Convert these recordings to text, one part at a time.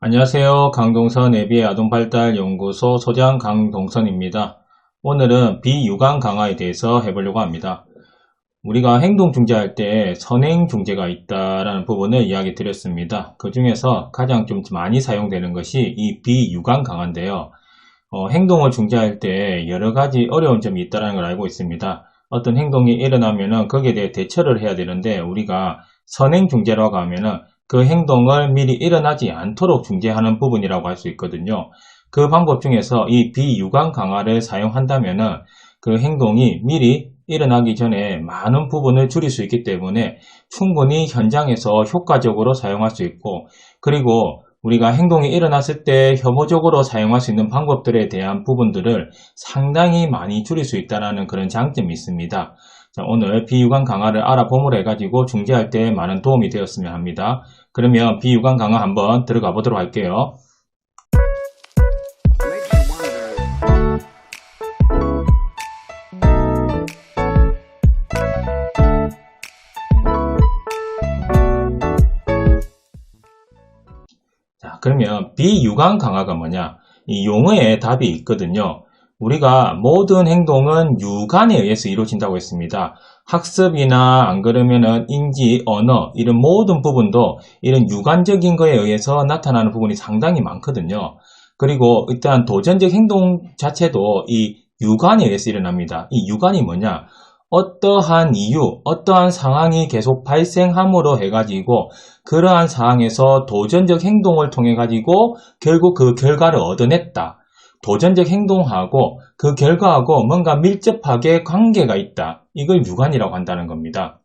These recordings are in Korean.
안녕하세요. 강동선 앱의 아동발달연구소 소장 강동선입니다. 오늘은 비유관 강화에 대해서 해보려고 합니다. 우리가 행동 중재할 때 선행 중재가 있다라는 부분을 이야기 드렸습니다. 그 중에서 가장 좀 많이 사용되는 것이 이 비유관 강화인데요. 행동을 중재할 때 여러 가지 어려운 점이 있다는 걸 알고 있습니다. 어떤 행동이 일어나면은 거기에 대해 대처를 해야 되는데 우리가 선행 중재라고 하면은 그 행동을 미리 일어나지 않도록 중재하는 부분이라고 할 수 있거든요. 그 방법 중에서 이 비유관 강화를 사용한다면은 그 행동이 미리 일어나기 전에 많은 부분을 줄일 수 있기 때문에 충분히 현장에서 효과적으로 사용할 수 있고, 그리고 우리가 행동이 일어났을 때 혐오적으로 사용할 수 있는 방법들에 대한 부분들을 상당히 많이 줄일 수 있다는 그런 장점이 있습니다. 자, 오늘 비유관 강화를 알아봄으로 해가지고 중재할 때 많은 도움이 되었으면 합니다. 그러면 비유관 강화 한번 들어가 보도록 할게요. 자, 그러면 비유관 강화가 뭐냐? 이 용어에 답이 있거든요. 우리가 모든 행동은 유관에 의해서 이루어진다고 했습니다. 학습이나 안 그러면은 인지, 언어 이런 모든 부분도 이런 유관적인 거에 의해서 나타나는 부분이 상당히 많거든요. 그리고 일단 도전적 행동 자체도 이 유관에 의해서 일어납니다. 이 유관이 뭐냐? 어떠한 이유, 어떠한 상황이 계속 발생함으로 해가지고 그러한 상황에서 도전적 행동을 통해 가지고 결국 그 결과를 얻어냈다. 도전적 행동하고 그 결과하고 뭔가 밀접하게 관계가 있다. 이걸 유관이라고 한다는 겁니다.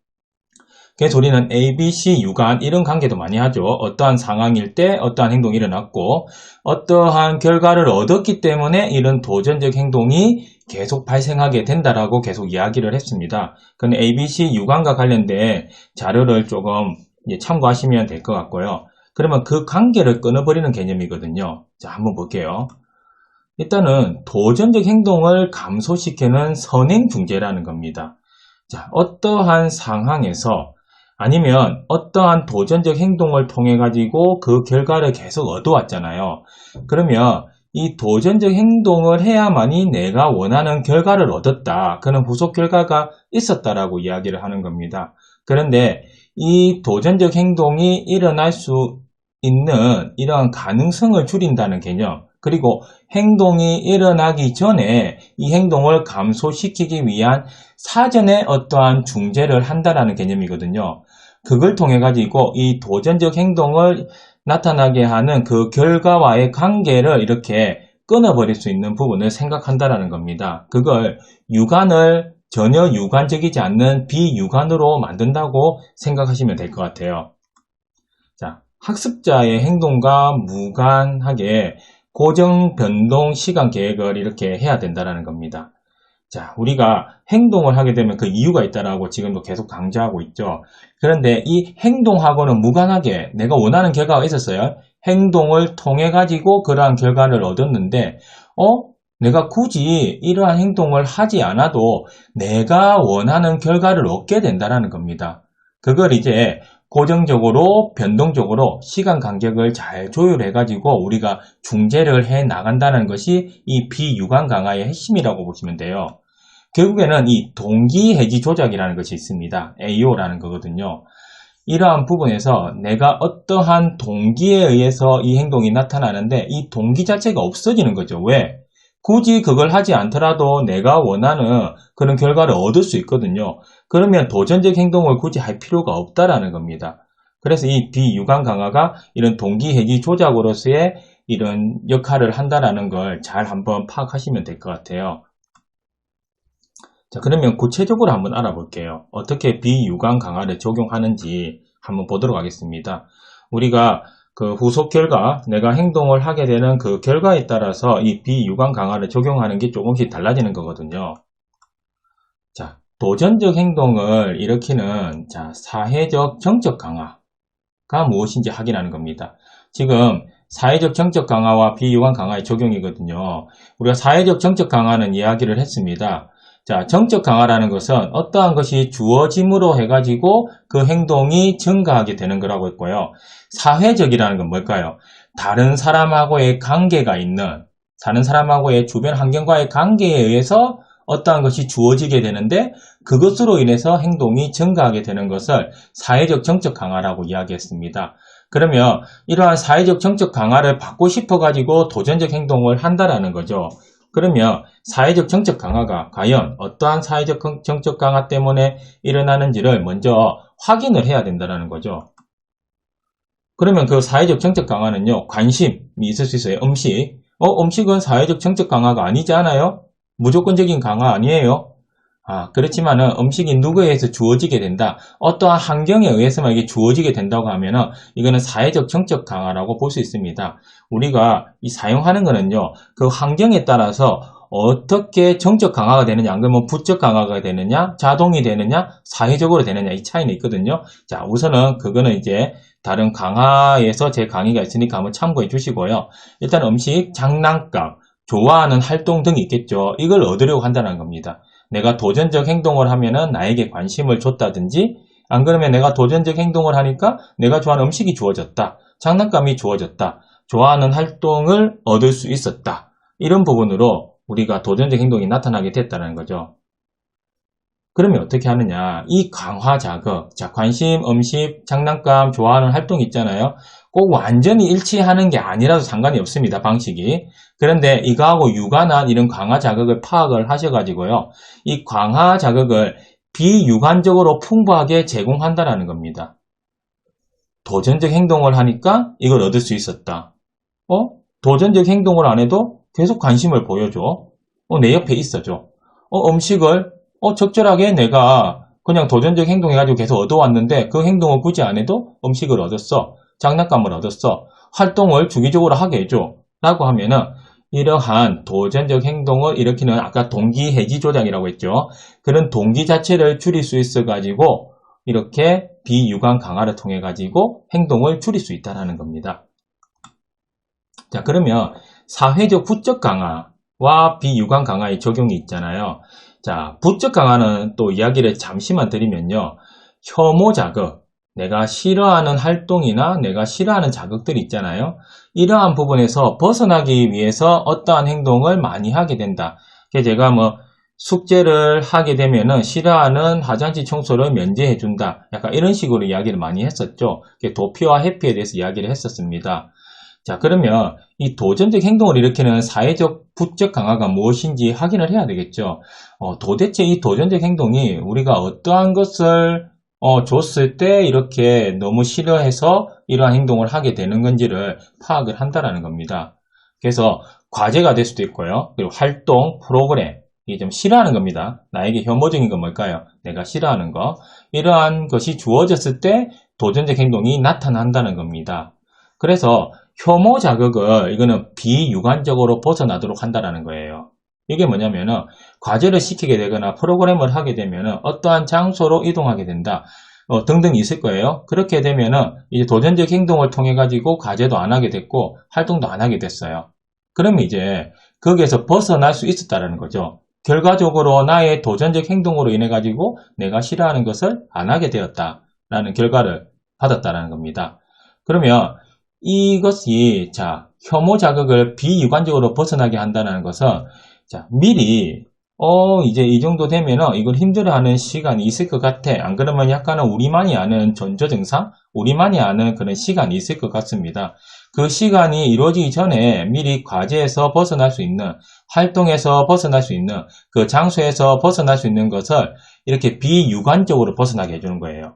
그래서 우리는 A, B, C 유관 이런 관계도 많이 하죠. 어떠한 상황일 때 어떠한 행동이 일어났고 어떠한 결과를 얻었기 때문에 이런 도전적 행동이 계속 발생하게 된다라고 계속 이야기를 했습니다. 그런데 A, B, C 유관과 관련된 자료를 조금 참고하시면 될 것 같고요. 그러면 그 관계를 끊어버리는 개념이거든요. 자, 한번 볼게요. 일단은 도전적 행동을 감소시키는 선행 중재라는 겁니다. 자, 어떠한 상황에서 아니면 어떠한 도전적 행동을 통해 가지고 그 결과를 계속 얻어왔잖아요. 그러면 이 도전적 행동을 해야만이 내가 원하는 결과를 얻었다. 그런 후속 결과가 있었다라고 이야기를 하는 겁니다. 그런데 이 도전적 행동이 일어날 수 있는 이러한 가능성을 줄인다는 개념, 그리고 행동이 일어나기 전에 이 행동을 감소시키기 위한 사전에 어떠한 중재를 한다라는 개념이거든요. 그걸 통해 가지고 이 도전적 행동을 나타나게 하는 그 결과와의 관계를 이렇게 끊어버릴 수 있는 부분을 생각한다라는 겁니다. 그걸 유관을 전혀 유관적이지 않는 비유관으로 만든다고 생각하시면 될 것 같아요. 자, 학습자의 행동과 무관하게 고정 변동 시간 계획을 이렇게 해야 된다는 겁니다. 자, 우리가 행동을 하게 되면 그 이유가 있다라고 지금도 계속 강조하고 있죠. 그런데 이 행동하고는 무관하게 내가 원하는 결과가 있었어요. 행동을 통해 가지고 그러한 결과를 얻었는데, 내가 굳이 이러한 행동을 하지 않아도 내가 원하는 결과를 얻게 된다는 겁니다. 그걸 이제 고정적으로, 변동적으로 시간 간격을 잘 조율해가지고 우리가 중재를 해 나간다는 것이 이 비유관 강화의 핵심이라고 보시면 돼요. 결국에는 이 동기해지 조작이라는 것이 있습니다. AO라는 거거든요. 이러한 부분에서 내가 어떠한 동기에 의해서 이 행동이 나타나는데 이 동기 자체가 없어지는 거죠. 왜? 굳이 그걸 하지 않더라도 내가 원하는 그런 결과를 얻을 수 있거든요. 그러면 도전적 행동을 굳이 할 필요가 없다라는 겁니다. 그래서 이 비유관 강화가 이런 동기해지 조작으로서의 이런 역할을 한다라는 걸 잘 한번 파악하시면 될 것 같아요. 자, 그러면 구체적으로 한번 알아볼게요. 어떻게 비유관 강화를 적용하는지 한번 보도록 하겠습니다. 우리가 그 후속 결과, 내가 행동을 하게 되는 그 결과에 따라서 이 비유관 강화를 적용하는 게 조금씩 달라지는 거거든요. 자, 도전적 행동을 일으키는 사회적 정적 강화가 무엇인지 확인하는 겁니다. 지금 사회적 정적 강화와 비유관 강화의 적용이거든요. 우리가 사회적 정적 강화는 이야기를 했습니다. 자, 정적 강화라는 것은 어떠한 것이 주어짐으로 해가지고 그 행동이 증가하게 되는 거라고 했고요. 사회적이라는 건 뭘까요? 다른 사람하고의 관계가 있는, 다른 사람하고의 주변 환경과의 관계에 의해서 어떠한 것이 주어지게 되는데 그것으로 인해서 행동이 증가하게 되는 것을 사회적 정적 강화라고 이야기했습니다. 그러면 이러한 사회적 정적 강화를 받고 싶어가지고 도전적 행동을 한다라는 거죠. 그러면 사회적 정적 강화가 과연 어떠한 사회적 정적 강화 때문에 일어나는지를 먼저 확인을 해야 된다는 거죠. 그러면 그 사회적 정적 강화는요, 관심이 있을 수 있어요. 음식. 음식은 사회적 정적 강화가 아니지 않아요? 무조건적인 강화 아니에요? 그렇지만은 음식이 누구에 의해서 주어지게 된다. 어떠한 환경에 의해서만 이게 주어지게 된다고 하면은 이거는 사회적 정적 강화라고 볼 수 있습니다. 우리가 이 사용하는 거는요, 그 환경에 따라서 어떻게 정적 강화가 되느냐, 안 그러면 부적 강화가 되느냐, 자동이 되느냐, 사회적으로 되느냐, 이 차이는 있거든요. 자, 우선은 그거는 이제 다른 강화에서 제 강의가 있으니까 한번 참고해 주시고요. 일단 음식, 장난감, 좋아하는 활동 등이 있겠죠. 이걸 얻으려고 한다는 겁니다. 내가 도전적 행동을 하면은 나에게 관심을 줬다든지, 안 그러면 내가 도전적 행동을 하니까 내가 좋아하는 음식이 주어졌다. 장난감이 주어졌다. 좋아하는 활동을 얻을 수 있었다. 이런 부분으로 우리가 도전적 행동이 나타나게 됐다는 거죠. 그러면 어떻게 하느냐? 이 강화 자극, 자, 관심, 음식, 장난감, 좋아하는 활동 있잖아요. 꼭 완전히 일치하는 게 아니라도 상관이 없습니다, 방식이. 그런데 이거하고 유관한 이런 강화 자극을 파악을 하셔가지고요. 이 강화 자극을 비유관적으로 풍부하게 제공한다는 겁니다. 도전적 행동을 하니까 이걸 얻을 수 있었다. 도전적 행동을 안 해도 계속 관심을 보여줘. 내 옆에 있어줘. 음식을 적절하게 내가 그냥 도전적 행동해가지고 계속 얻어왔는데 그 행동을 굳이 안 해도 음식을 얻었어. 장난감을 얻었어. 활동을 주기적으로 하게 해줘. 라고 하면은 이러한 도전적 행동을 일으키는 아까 동기 해지 조작이라고 했죠. 그런 동기 자체를 줄일 수 있어가지고 이렇게 비유관 강화를 통해가지고 행동을 줄일 수 있다는 겁니다. 자, 그러면 사회적 부적 강화와 비유관 강화의 적용이 있잖아요. 자, 부적 강화는 또 이야기를 잠시만 드리면요. 혐오 자극, 내가 싫어하는 활동이나 내가 싫어하는 자극들이 있잖아요. 이러한 부분에서 벗어나기 위해서 어떠한 행동을 많이 하게 된다. 제가 숙제를 하게 되면은 싫어하는 화장실 청소를 면제해 준다. 약간 이런 식으로 이야기를 많이 했었죠. 도피와 회피에 대해서 이야기를 했었습니다. 자, 그러면 이 도전적 행동을 일으키는 사회적 부적 강화가 무엇인지 확인을 해야 되겠죠. 도대체 이 도전적 행동이 우리가 어떠한 것을 줬을 때 이렇게 너무 싫어해서 이러한 행동을 하게 되는 건지를 파악을 한다는 겁니다. 그래서 과제가 될 수도 있고요. 그리고 활동, 프로그램, 이게 좀 싫어하는 겁니다. 나에게 혐오적인 건 뭘까요? 내가 싫어하는 거. 이러한 것이 주어졌을 때 도전적 행동이 나타난다는 겁니다. 그래서 혐오 자극을 이거는 비유관적으로 벗어나도록 한다는 거예요. 이게 뭐냐면은 과제를 시키게 되거나 프로그램을 하게 되면은 어떠한 장소로 이동하게 된다. 등등 있을 거예요. 그렇게 되면은 이제 도전적 행동을 통해 가지고 과제도 안 하게 됐고 활동도 안 하게 됐어요. 그러면 이제 거기에서 벗어날 수 있었다는 거죠. 결과적으로 나의 도전적 행동으로 인해 가지고 내가 싫어하는 것을 안 하게 되었다라는 결과를 받았다는 겁니다. 그러면 이것이 혐오 자극을 비유관적으로 벗어나게 한다는 것은 미리 이제 이 정도 되면은 이걸 힘들어하는 시간이 있을 것 같아. 안 그러면 약간은 우리만이 아는 전조 증상, 우리만이 아는 그런 시간이 있을 것 같습니다. 그 시간이 이루어지기 전에 미리 과제에서 벗어날 수 있는, 활동에서 벗어날 수 있는, 그 장소에서 벗어날 수 있는 것을 이렇게 비유관적으로 벗어나게 해주는 거예요.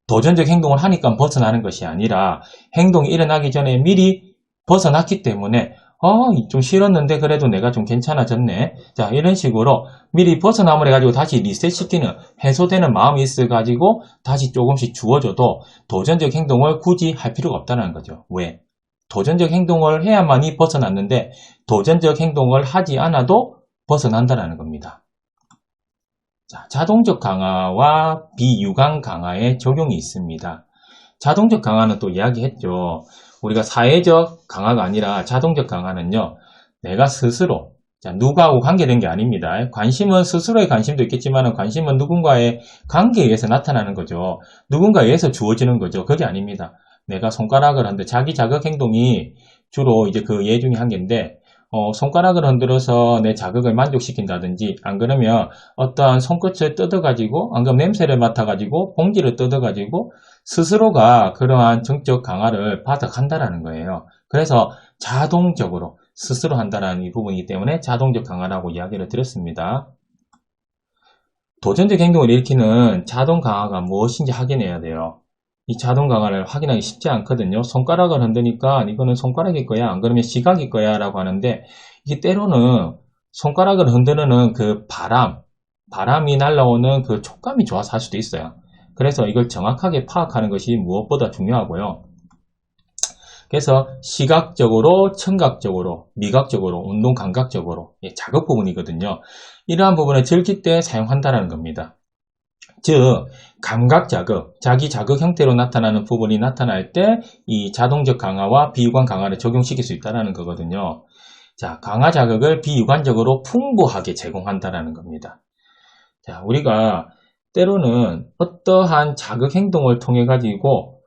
도전적 행동을 하니까 벗어나는 것이 아니라 행동이 일어나기 전에 미리 벗어났기 때문에 좀 싫었는데 그래도 내가 좀 괜찮아졌네. 자, 이런 식으로 미리 벗어남을 해가지고 다시 리셋시키는, 해소되는 마음이 있어가지고 다시 조금씩 주어져도 도전적 행동을 굳이 할 필요가 없다는 거죠. 왜? 도전적 행동을 해야만이 벗어났는데 도전적 행동을 하지 않아도 벗어난다는 겁니다. 자, 자동적 강화와 비유관 강화의 적용이 있습니다. 자동적 강화는 또 이야기했죠. 우리가 사회적 강화가 아니라 자동적 강화는요, 내가 스스로 자, 누구하고 관계된 게 아닙니다. 관심은 스스로의 관심도 있겠지만 관심은 누군가의 관계에 의해서 나타나는 거죠. 누군가에 의해서 주어지는 거죠. 그게 아닙니다. 내가 손가락을 흔들 자기 자극 행동이 주로 이제 그 예 중에 한 개인데 손가락을 흔들어서 내 자극을 만족시킨다든지 안 그러면 어떠한 손끝을 뜯어가지고 안 그러면 냄새를 맡아가지고 봉지를 뜯어가지고 스스로가 그러한 정적 강화를 받아간다라는 거예요. 그래서 자동적으로 스스로 한다는 이 부분이기 때문에 자동적 강화라고 이야기를 드렸습니다. 도전적 행동을 일으키는 자동 강화가 무엇인지 확인해야 돼요. 이 자동 강화를 확인하기 쉽지 않거든요. 손가락을 흔드니까 이거는 손가락일 거야, 안 그러면 시각일 거야 라고 하는데 이게 때로는 손가락을 흔드는 그 바람이 날라오는 그 촉감이 좋아서 할 수도 있어요. 그래서 이걸 정확하게 파악하는 것이 무엇보다 중요하고요. 그래서 시각적으로, 청각적으로, 미각적으로, 운동 감각적으로 자극 부분이거든요. 이러한 부분을 즐길 때 사용한다는 겁니다. 즉 감각 자극, 자기 자극 형태로 나타나는 부분이 나타날 때 이 자동적 강화와 비유관 강화를 적용시킬 수 있다는 거거든요. 자, 강화 자극을 비유관적으로 풍부하게 제공한다는 겁니다. 자, 우리가 때로는 어떠한 자극 행동을 통해 가지고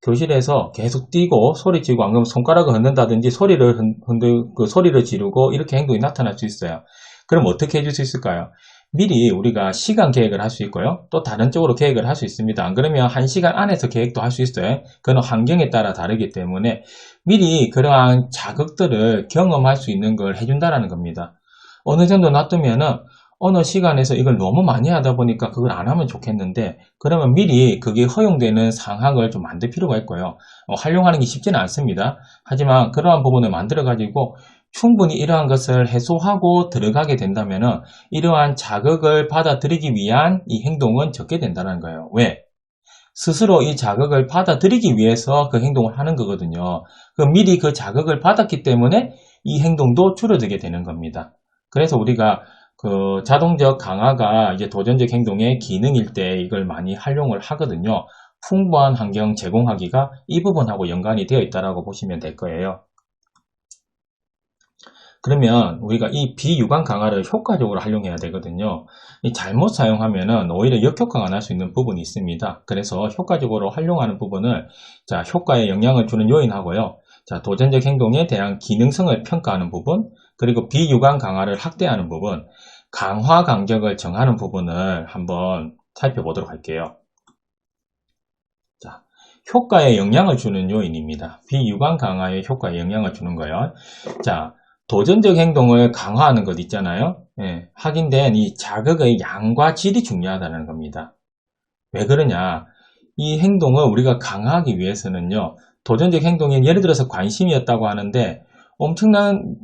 교실에서 계속 뛰고 소리 지르고 안 그러면 손가락을 흔든다든지 소리를 지르고 이렇게 행동이 나타날 수 있어요. 그럼 어떻게 해줄 수 있을까요? 미리 우리가 시간 계획을 할 수 있고요. 또 다른 쪽으로 계획을 할 수 있습니다. 안 그러면 1시간 안에서 계획도 할 수 있어요. 그건 환경에 따라 다르기 때문에 미리 그러한 자극들을 경험할 수 있는 걸 해준다는 겁니다. 어느 정도 놔두면은 어느 시간에서 이걸 너무 많이 하다 보니까 그걸 안 하면 좋겠는데 그러면 미리 그게 허용되는 상황을 좀 만들 필요가 있고요. 활용하는 게 쉽지는 않습니다. 하지만 그러한 부분을 만들어 가지고 충분히 이러한 것을 해소하고 들어가게 된다면은 이러한 자극을 받아들이기 위한 이 행동은 적게 된다는 거예요. 왜? 스스로 이 자극을 받아들이기 위해서 그 행동을 하는 거거든요. 그럼 미리 그 자극을 받았기 때문에 이 행동도 줄어들게 되는 겁니다. 그래서 우리가 그 자동적 강화가 이제 도전적 행동의 기능일 때 이걸 많이 활용을 하거든요. 풍부한 환경 제공하기가 이 부분하고 연관이 되어 있다고 보시면 될 거예요. 그러면 우리가 이 비유관 강화를 효과적으로 활용해야 되거든요. 잘못 사용하면 오히려 역효과가 날 수 있는 부분이 있습니다. 그래서 효과적으로 활용하는 부분을 자, 효과에 영향을 주는 요인하고요. 자, 도전적 행동에 대한 기능성을 평가하는 부분, 그리고 비유관 강화를 확대하는 부분, 강화 간격을 정하는 부분을 한번 살펴보도록 할게요. 자, 효과에 영향을 주는 요인입니다. 비유관 강화에 효과에 영향을 주는 거예요. 자, 도전적 행동을 강화하는 것 있잖아요. 예, 확인된 이 자극의 양과 질이 중요하다는 겁니다. 왜 그러냐? 이 행동을 우리가 강화하기 위해서는요. 도전적 행동이 예를 들어서 관심이었다고 하는데 엄청난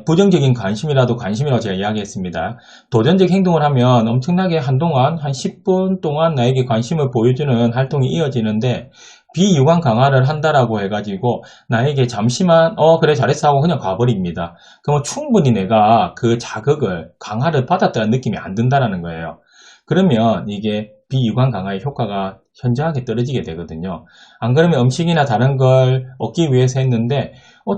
부정적인 관심이라도 관심이라고 제가 이야기했습니다. 도전적 행동을 하면 엄청나게 한동안 한 10분 동안 나에게 관심을 보여주는 활동이 이어지는데 비유관 강화를 한다라고 해가지고 나에게 잠시만 그래 잘했어 하고 그냥 가버립니다. 그러면 충분히 내가 그 자극을 강화를 받았다는 느낌이 안 든다는 거예요. 그러면 이게 비유관 강화의 효과가 현저하게 떨어지게 되거든요. 안 그러면 음식이나 다른 걸 얻기 위해서 했는데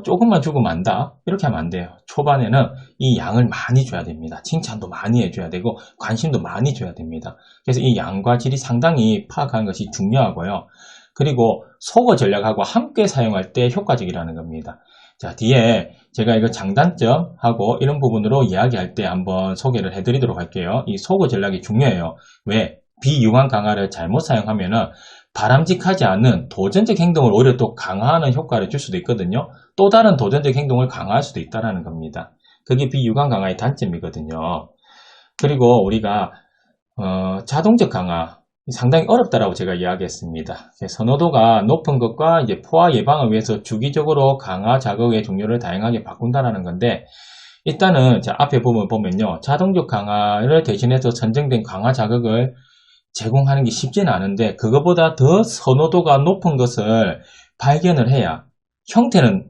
조금만 주고 만다 이렇게 하면 안 돼요. 초반에는 이 양을 많이 줘야 됩니다. 칭찬도 많이 해줘야 되고 관심도 많이 줘야 됩니다. 그래서 이 양과 질이 상당히 파악하는 것이 중요하고요. 그리고 소거 전략하고 함께 사용할 때 효과적이라는 겁니다. 자, 뒤에 제가 이거 장단점하고 이런 부분으로 이야기할 때 한번 소개를 해드리도록 할게요. 이 소거 전략이 중요해요. 왜? 비유관 강화를 잘못 사용하면은 바람직하지 않은 도전적 행동을 오히려 또 강화하는 효과를 줄 수도 있거든요. 또 다른 도전적 행동을 강화할 수도 있다는 겁니다. 그게 비유관 강화의 단점이거든요. 그리고 우리가 자동적 강화 상당히 어렵다라고 제가 이야기했습니다. 선호도가 높은 것과 이제 포화 예방을 위해서 주기적으로 강화 자극의 종류를 다양하게 바꾼다는 건데 일단은 자, 앞에 부분 보면요. 자동적 강화를 대신해서 선정된 강화 자극을 제공하는 게 쉽지는 않은데 그거보다 더 선호도가 높은 것을 발견을 해야 형태는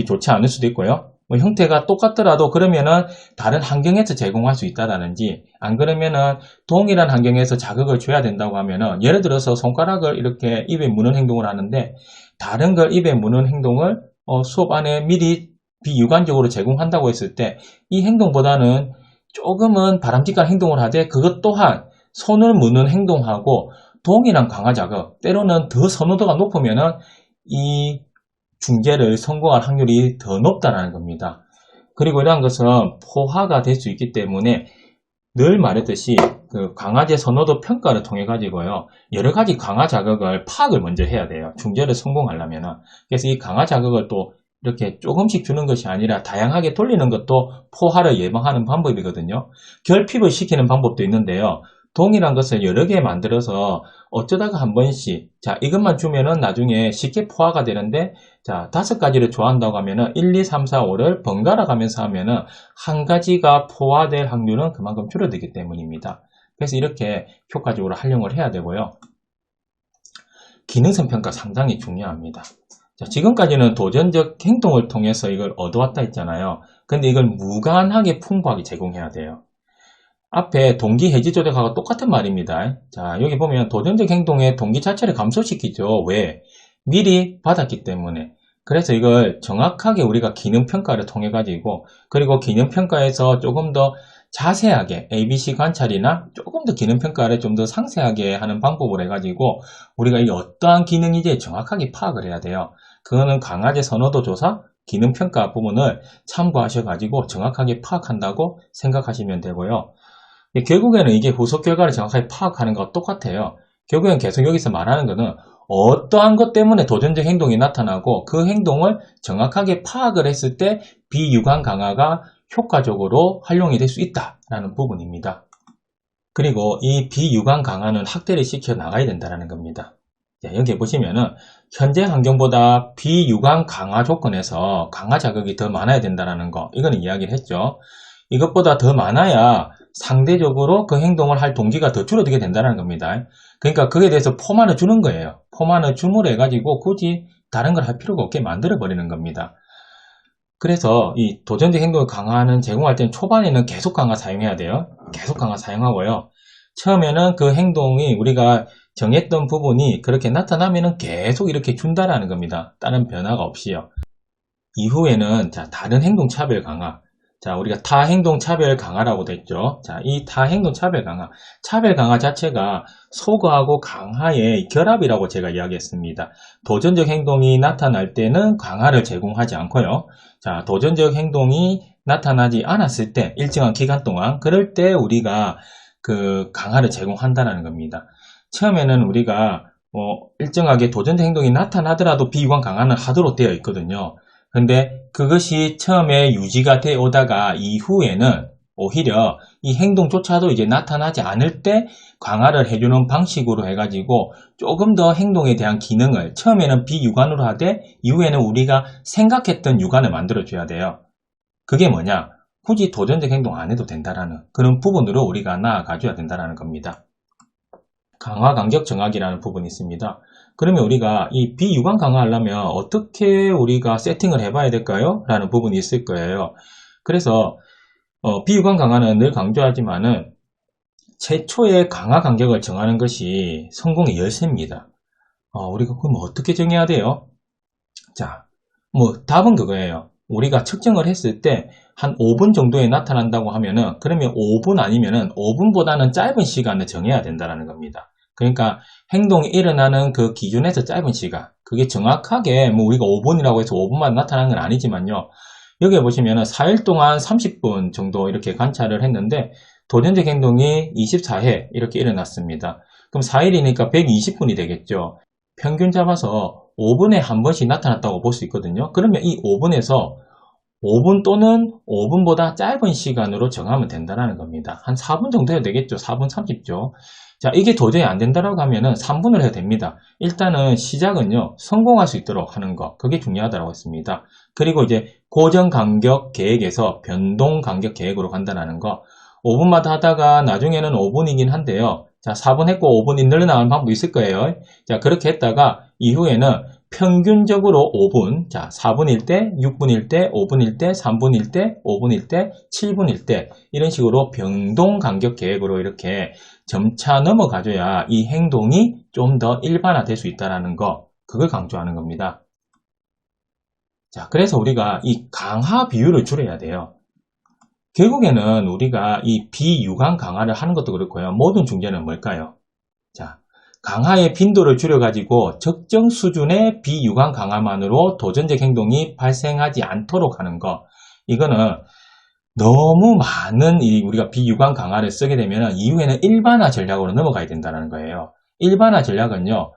좋지 않을 수도 있고요. 뭐 형태가 똑같더라도 그러면은 다른 환경에서 제공할 수 있다라는지 안 그러면은 동일한 환경에서 자극을 줘야 된다고 하면은 예를 들어서 손가락을 이렇게 입에 무는 행동을 하는데 다른 걸 입에 무는 행동을 수업 안에 미리 비유관적으로 제공한다고 했을 때 이 행동보다는 조금은 바람직한 행동을 하되 그것 또한 손을 무는 행동하고 동일한 강화 자극, 때로는 더 선호도가 높으면은 이 중재를 성공할 확률이 더 높다는 겁니다. 그리고 이러한 것은 포화가 될 수 있기 때문에 늘 말했듯이 그 강화제 선호도 평가를 통해 가지고요, 여러 가지 강화 자극을 파악을 먼저 해야 돼요. 중재를 성공하려면은. 그래서 이 강화 자극을 또 이렇게 조금씩 주는 것이 아니라 다양하게 돌리는 것도 포화를 예방하는 방법이거든요. 결핍을 시키는 방법도 있는데요. 동일한 것을 여러 개 만들어서 어쩌다가 한 번씩, 자, 이것만 주면은 나중에 쉽게 포화가 되는데, 자, 5가지를 좋아한다고 하면은 1, 2, 3, 4, 5를 번갈아 가면서 하면은 한 가지가 포화될 확률은 그만큼 줄어들기 때문입니다. 그래서 이렇게 효과적으로 활용을 해야 되고요. 기능성 평가 상당히 중요합니다. 자, 지금까지는 도전적 행동을 통해서 이걸 얻어왔다 했잖아요. 근데 이걸 무관하게 풍부하게 제공해야 돼요. 앞에 동기 해지 조작하고 똑같은 말입니다. 자, 여기 보면 도전적 행동의 동기 자체를 감소시키죠. 왜? 미리 받았기 때문에. 그래서 이걸 정확하게 우리가 기능평가를 통해 가지고, 그리고 기능평가에서 조금 더 자세하게 ABC 관찰이나 조금 더 기능평가를 좀 더 상세하게 하는 방법을 해가지고 우리가 이 어떠한 기능인지 정확하게 파악을 해야 돼요. 그거는 강아지 선호도 조사, 기능평가 부분을 참고하셔가지고 정확하게 파악한다고 생각하시면 되고요. 결국에는 이게 후속 결과를 정확하게 파악하는 것과 똑같아요. 결국엔 계속 여기서 말하는 것은 어떠한 것 때문에 도전적 행동이 나타나고 그 행동을 정확하게 파악을 했을 때 비유관 강화가 효과적으로 활용이 될 수 있다라는 부분입니다. 그리고 이 비유관 강화는 확대를 시켜 나가야 된다는 겁니다. 여기 보시면은 현재 환경보다 비유관 강화 조건에서 강화 자극이 더 많아야 된다는 거, 이거는 이야기를 했죠. 이것보다 더 많아야 상대적으로 그 행동을 할 동기가 더 줄어들게 된다는 겁니다. 그러니까 그에 대해서 포만을 주는 거예요. 포만을 줌으로 해가지고 굳이 다른 걸 할 필요가 없게 만들어 버리는 겁니다. 그래서 이 도전적 행동을 강화하는 제공할 때는 초반에는 계속 강화 사용해야 돼요. 계속 강화 사용하고요. 처음에는 그 행동이 우리가 정했던 부분이 그렇게 나타나면은 계속 이렇게 준다라는 겁니다. 다른 변화가 없이요. 이후에는 자, 다른 행동 차별 강화. 자, 우리가 타행동 차별 강화라고 됐죠. 자, 이 타행동 차별 강화. 차별 강화 자체가 소거하고 강화의 결합이라고 제가 이야기했습니다. 도전적 행동이 나타날 때는 강화를 제공하지 않고요. 자, 도전적 행동이 나타나지 않았을 때, 일정한 기간 동안, 그럴 때 우리가 그 강화를 제공한다는 겁니다. 처음에는 우리가 일정하게 도전적 행동이 나타나더라도 비유관 강화는 하도록 되어 있거든요. 근데 그것이 처음에 유지가 되어 오다가 이후에는 오히려 이 행동조차도 이제 나타나지 않을 때 강화를 해주는 방식으로 해가지고 조금 더 행동에 대한 기능을 처음에는 비유관으로 하되 이후에는 우리가 생각했던 유관을 만들어줘야 돼요. 그게 뭐냐? 굳이 도전적 행동 안 해도 된다라는 그런 부분으로 우리가 나아가줘야 된다는 겁니다. 강화 간격 정하기라는 부분이 있습니다. 그러면 우리가 이 비유관 강화하려면 어떻게 우리가 세팅을 해봐야 될까요? 라는 부분이 있을 거예요. 그래서 비유관 강화는 늘 강조하지만은 최초의 강화 간격을 정하는 것이 성공의 열쇠입니다. 우리가 그럼 어떻게 정해야 돼요? 자, 답은 그거예요. 우리가 측정을 했을 때 한 5분 정도에 나타난다고 하면은 그러면 5분 아니면은 5분보다는 짧은 시간을 정해야 된다는 겁니다. 그러니까 행동이 일어나는 그 기준에서 짧은 시간, 그게 정확하게 우리가 5분이라고 해서 5분만 나타나는 건 아니지만요. 여기에 보시면은 4일 동안 30분 정도 이렇게 관찰을 했는데 도전적 행동이 24회 이렇게 일어났습니다. 그럼 4일이니까 120분이 되겠죠. 평균 잡아서 5분에 한 번씩 나타났다고 볼 수 있거든요. 그러면 이 5분에서 5분 또는 5분보다 짧은 시간으로 정하면 된다는 겁니다. 한 4분 정도 해도 되겠죠. 4분 30초. 자, 이게 도저히 안 된다라고 하면은 3분을 해도 됩니다. 일단은 시작은요, 성공할 수 있도록 하는 거. 그게 중요하다고 했습니다. 그리고 이제 고정 간격 계획에서 변동 간격 계획으로 간다는 거. 5분마다 하다가 나중에는 5분이긴 한데요. 자, 4분 했고 5분이 늘어나는 방법이 있을 거예요. 자, 그렇게 했다가 이후에는 평균적으로 5분, 자, 4분일 때, 6분일 때, 5분일 때, 3분일 때, 5분일 때, 7분일 때, 이런 식으로 변동 간격 계획으로 이렇게 점차 넘어가줘야 이 행동이 좀 더 일반화될 수 있다는 거, 그걸 강조하는 겁니다. 자, 그래서 우리가 이 강화 비율을 줄여야 돼요. 결국에는 우리가 이 비유관 강화를 하는 것도 그렇고요. 모든 중재는 뭘까요? 자, 강화의 빈도를 줄여가지고 적정 수준의 비유관 강화만으로 도전적 행동이 발생하지 않도록 하는 거. 이거는 너무 많은 우리가 비유관 강화를 쓰게 되면 이후에는 일반화 전략으로 넘어가야 된다는 거예요. 일반화 전략은요,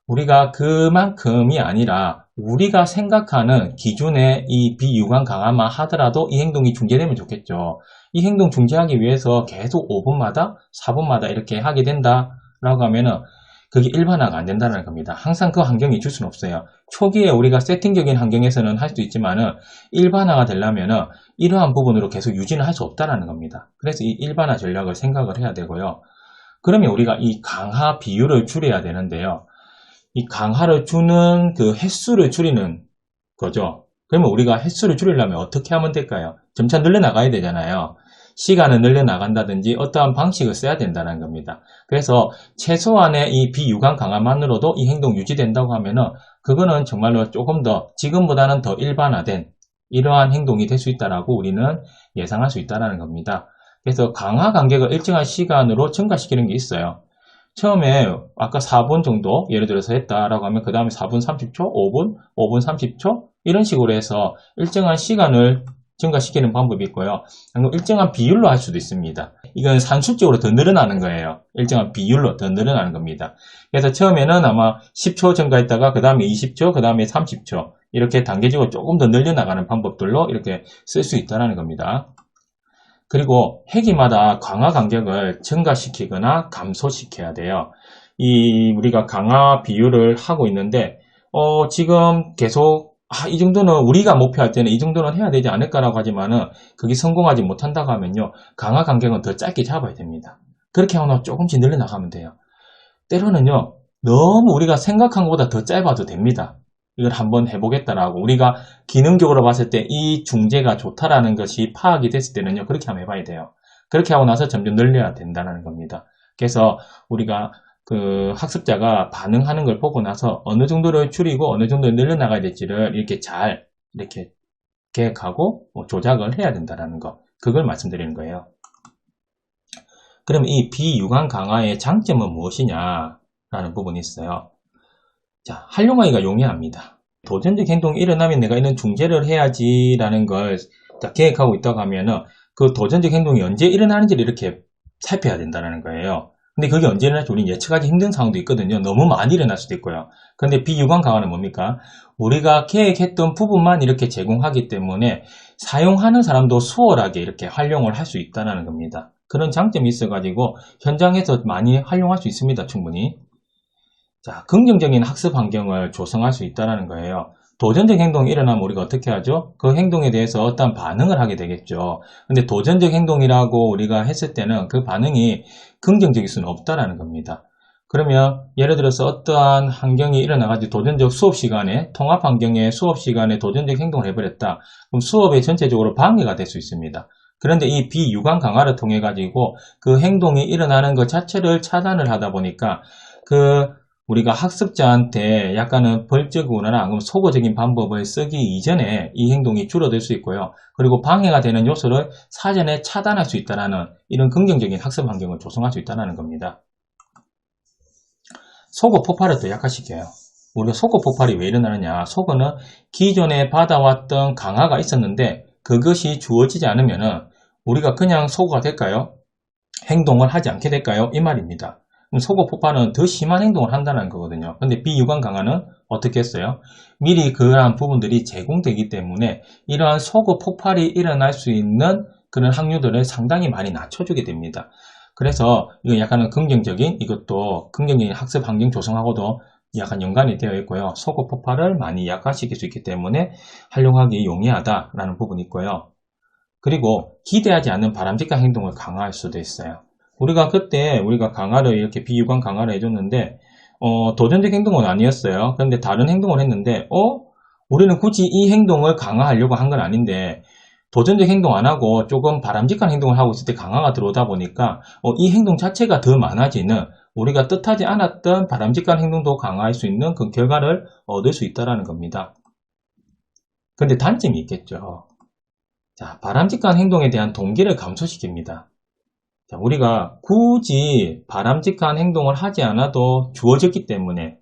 우리가 그만큼이 아니라 우리가 생각하는 기준의 이 비유관 강화만 하더라도 이 행동이 중재되면 좋겠죠. 이 행동 중재하기 위해서 계속 5분마다, 4분마다 이렇게 하게 된다라고 하면은 그게 일반화가 안 된다는 겁니다. 항상 그 환경이 줄 수는 없어요. 초기에 우리가 세팅적인 환경에서는 할 수 있지만은 일반화가 되려면은 이러한 부분으로 계속 유지는 할 수 없다는 겁니다. 그래서 이 일반화 전략을 생각을 해야 되고요. 그러면 우리가 이 강화 비율을 줄여야 되는데요. 이 강화를 주는 그 횟수를 줄이는 거죠. 그러면 우리가 횟수를 줄이려면 어떻게 하면 될까요? 점차 늘려나가야 되잖아요. 시간을 늘려나간다든지 어떠한 방식을 써야 된다는 겁니다. 그래서 최소한의 이 비유관 강화만으로도 이 행동 유지된다고 하면은 그거는 정말로 조금 더 지금보다는 더 일반화된 이러한 행동이 될 수 있다라고 우리는 예상할 수 있다는 겁니다. 그래서 강화 간격을 일정한 시간으로 증가시키는 게 있어요. 처음에 아까 4분 정도 예를 들어서 했다라고 하면 그 다음에 4분 30초, 5분, 5분 30초 이런 식으로 해서 일정한 시간을 증가시키는 방법이 있고요. 일정한 비율로 할 수도 있습니다. 이건 산술적으로 더 늘어나는 거예요. 일정한 비율로 더 늘어나는 겁니다. 그래서 처음에는 아마 10초 증가했다가 그 다음에 20초, 그 다음에 30초 이렇게 단계적으로 조금 더 늘려나가는 방법들로 이렇게 쓸 수 있다는 겁니다. 그리고 회기마다 강화 간격을 증가시키거나 감소시켜야 돼요. 우리가 강화 비율을 하고 있는데 지금 계속 이 정도는 우리가 목표할 때는 이 정도는 해야 되지 않을까라고 하지만은 그게 성공하지 못한다고 하면요. 강화 간격은 더 짧게 잡아야 됩니다. 그렇게 하면 조금씩 늘려나가면 돼요. 때로는요. 너무 우리가 생각한 것보다 더 짧아도 됩니다. 이걸 한번 해보겠다라고 우리가 기능적으로 봤을 때 이 중재가 좋다라는 것이 파악이 됐을 때는요. 그렇게 한번 해봐야 돼요. 그렇게 하고 나서 점점 늘려야 된다는 겁니다. 그래서 우리가 그 학습자가 반응하는 걸 보고 나서 어느 정도를 줄이고 어느 정도를 늘려나가야 될지를 이렇게 잘 이렇게 계획하고 조작을 해야 된다는 거. 그걸 말씀드리는 거예요. 그럼 이 비유관 강화의 장점은 무엇이냐라는 부분이 있어요. 자, 활용하기가 용이합니다. 도전적 행동이 일어나면 내가 이런 중재를 해야지라는 걸 계획하고 있다고 하면은 그 도전적 행동이 언제 일어나는지를 이렇게 살펴야 된다는 거예요. 근데 그게 언제 일어날지 우리는 예측하기 힘든 상황도 있거든요. 너무 많이 일어날 수도 있고요. 근데 비유관 강화는 뭡니까? 우리가 계획했던 부분만 이렇게 제공하기 때문에 사용하는 사람도 수월하게 이렇게 활용을 할 수 있다는 겁니다. 그런 장점이 있어가지고 현장에서 많이 활용할 수 있습니다. 충분히. 자, 긍정적인 학습 환경을 조성할 수 있다는 거예요. 도전적 행동이 일어나면 우리가 어떻게 하죠? 그 행동에 대해서 어떤 반응을 하게 되겠죠. 근데 도전적 행동이라고 우리가 했을 때는 그 반응이 긍정적일 수는 없다는 겁니다. 그러면 예를 들어서 어떠한 환경이 일어나가지고 도전적 수업 시간에 통합 환경의 수업 시간에 도전적 행동을 해버렸다. 그럼 수업에 전체적으로 방해가 될 수 있습니다. 그런데 이 비유관 강화를 통해 가지고 그 행동이 일어나는 것 자체를 차단을 하다 보니까 우리가 학습자한테 약간은 벌적이거나 아니면 소거적인 방법을 쓰기 이전에 이 행동이 줄어들 수 있고요. 그리고 방해가 되는 요소를 사전에 차단할 수 있다는 이런 긍정적인 학습 환경을 조성할 수 있다는 겁니다. 소거 폭발을 더 약화시켜요. 우리가 소거 폭발이 왜 일어나느냐. 소거는 기존에 받아왔던 강화가 있었는데 그것이 주어지지 않으면 우리가 그냥 소거가 될까요? 행동을 하지 않게 될까요? 이 말입니다. 소거 폭발은 더 심한 행동을 한다는 거거든요. 근데 비유관 강화는 어떻게 했어요? 미리 그러한 부분들이 제공되기 때문에 이러한 소거 폭발이 일어날 수 있는 그런 확률들을 상당히 많이 낮춰주게 됩니다. 그래서 이거 약간은 이것도 긍정적인 학습 환경 조성하고도 약간 연관이 되어 있고요. 소거 폭발을 많이 약화시킬 수 있기 때문에 활용하기 용이하다라는 부분이 있고요. 그리고 기대하지 않는 바람직한 행동을 강화할 수도 있어요. 우리가 그때 강화를 이렇게 비유관 강화를 해줬는데 도전적 행동은 아니었어요. 그런데 다른 행동을 했는데 우리는 굳이 이 행동을 강화하려고 한 건 아닌데 도전적 행동 안 하고 조금 바람직한 행동을 하고 있을 때 강화가 들어오다 보니까 이 행동 자체가 더 많아지는 우리가 뜻하지 않았던 바람직한 행동도 강화할 수 있는 그 결과를 얻을 수 있다는 겁니다. 근데 단점이 있겠죠. 자, 바람직한 행동에 대한 동기를 감소시킵니다. 자, 우리가 굳이 바람직한 행동을 하지 않아도 주어졌기 때문에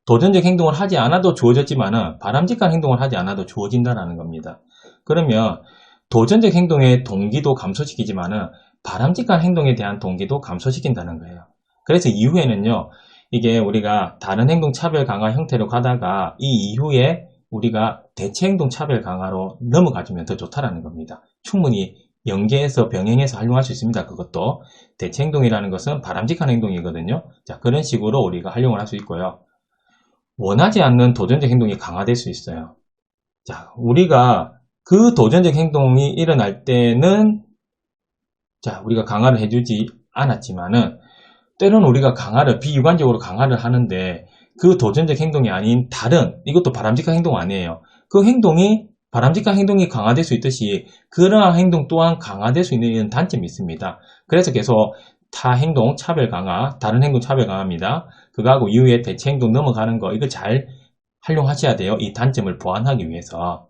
도전적 행동을 하지 않아도 주어졌지만은 바람직한 행동을 하지 않아도 주어진다는 겁니다. 그러면 도전적 행동의 동기도 감소시키지만은 바람직한 행동에 대한 동기도 감소시킨다는 거예요. 그래서 이후에는요, 이게 우리가 다른 행동 차별 강화 형태로 가다가 이 이후에 우리가 대체 행동 차별 강화로 넘어가주면 더 좋다라는 겁니다. 충분히 연계해서 병행해서 활용할 수 있습니다. 그것도 대체 행동이라는 것은 바람직한 행동이거든요. 자, 그런 식으로 우리가 활용을 할 수 있고요. 원하지 않는 도전적 행동이 강화될 수 있어요. 자, 우리가 그 도전적 행동이 일어날 때는 자, 우리가 강화를 해주지 않았지만은 때로는 우리가 비유관적으로 강화를 하는데 그 도전적 행동이 아닌 다른, 이것도 바람직한 행동 아니에요. 그 행동이 바람직한 행동이 강화될 수 있듯이 그러한 행동 또한 강화될 수 있는 이런 단점이 있습니다. 그래서 계속 타 행동 차별 강화, 다른 행동 차별 강화입니다. 그거하고 이후에 대체 행동 넘어가는 거, 이거 잘 활용하셔야 돼요. 이 단점을 보완하기 위해서.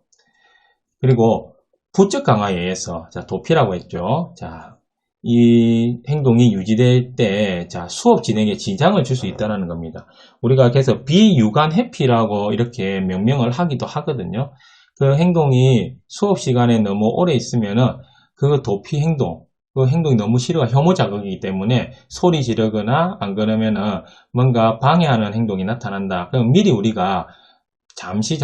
그리고 부적 강화에 의해서, 자, 도피라고 했죠. 자, 이 행동이 유지될 때, 자, 수업 진행에 지장을 줄 수 있다는 겁니다. 우리가 그래서 비유관 회피라고 이렇게 명명을 하기도 하거든요. 그 행동이 수업 시간에 너무 오래 있으면은 그 도피 행동, 그 행동이 너무 싫어가 혐오 자극이기 때문에 소리 지르거나 안 그러면은 뭔가 방해하는 행동이 나타난다. 그럼 미리 우리가 잠시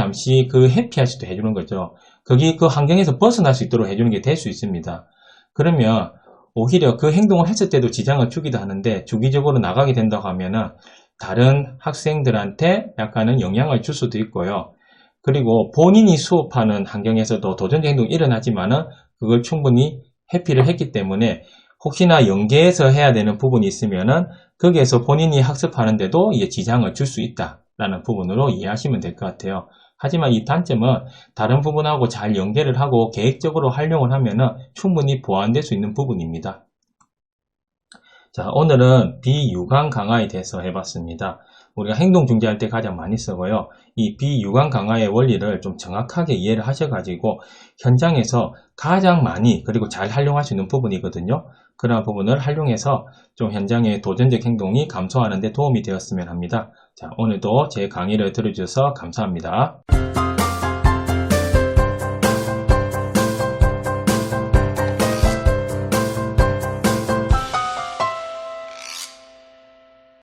그 회피할 수도 해주는 거죠. 거기 그 환경에서 벗어날 수 있도록 해주는 게 될 수 있습니다. 그러면 오히려 그 행동을 했을 때도 지장을 주기도 하는데 주기적으로 나가게 된다고 하면은 다른 학생들한테 약간은 영향을 줄 수도 있고요. 그리고 본인이 수업하는 환경에서도 도전적 행동이 일어나지만은 그걸 충분히 회피를 했기 때문에 혹시나 연계해서 해야 되는 부분이 있으면은 거기에서 본인이 학습하는데도 이게 지장을 줄 수 있다라는 부분으로 이해하시면 될 것 같아요. 하지만 이 단점은 다른 부분하고 잘 연계를 하고 계획적으로 활용을 하면은 충분히 보완될 수 있는 부분입니다. 자, 오늘은 비유관 강화에 대해서 해봤습니다. 우리가 행동 중재할 때 가장 많이 쓰고요. 이 비유관 강화의 원리를 좀 정확하게 이해를 하셔가지고 현장에서 가장 많이 그리고 잘 활용할 수 있는 부분이거든요. 그런 부분을 활용해서 좀 현장의 도전적 행동이 감소하는 데 도움이 되었으면 합니다. 자, 오늘도 제 강의를 들어주셔서 감사합니다.